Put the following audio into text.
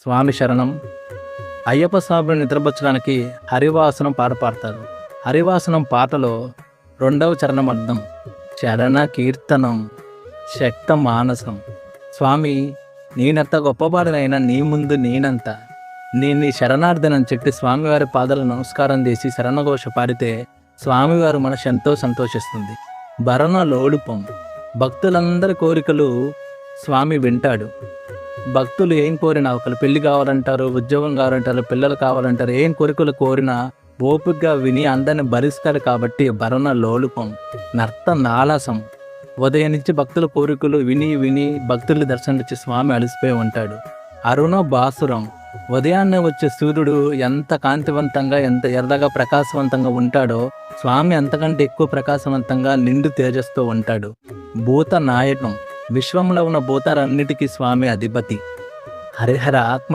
స్వామి శరణం. అయ్యప్ప స్వామిని నిద్రపుచ్చడానికి హరివాసనం పాట పాడతారు. హరివాసనం పాటలో 2వ చరణం అర్థం చరణ కీర్తనం శక్త మానసం. స్వామి, నేనెంత గొప్పవాడినైనా నీ ముందు నేనంత, నేను నీ శరణార్థనని చెప్పి స్వామివారి పాదాలు నమస్కారం చేసి శరణఘోష పాడితే స్వామివారు మనసు ఎంతో సంతోషిస్తుంది. భరణ లోడుపం, భక్తులందరి కోరికలు స్వామి వింటాడు. భక్తులు ఏం కోరినా, ఒకరు పెళ్లి కావాలంటారు, ఉద్యోగం కావాలంటారు, పిల్లలు కావాలంటారు, ఏం కోరికలు కోరినా ఓపికగా విని అందరిని భరిస్తాడు. కాబట్టి భరణ లోలుపం, నర్త నాలసం. ఉదయం నుంచి భక్తుల కోరికలు విని విని భక్తులు దర్శనమిచ్చి స్వామి అలసిపోయి ఉంటాడు. అరుణ బాసురం, ఉదయాన్నే వచ్చే సూర్యుడు ఎంత కాంతివంతంగా, ఎంత ఎర్రగా ప్రకాశవంతంగా ఉంటాడో స్వామి అంతకంటే ఎక్కువ ప్రకాశవంతంగా నిండు తేజస్తో ఉంటాడు. భూత నాయకం, విశ్వంలో ఉన్న భూతాలన్నిటికీ స్వామి అధిపతి. హరిహర ఆత్మ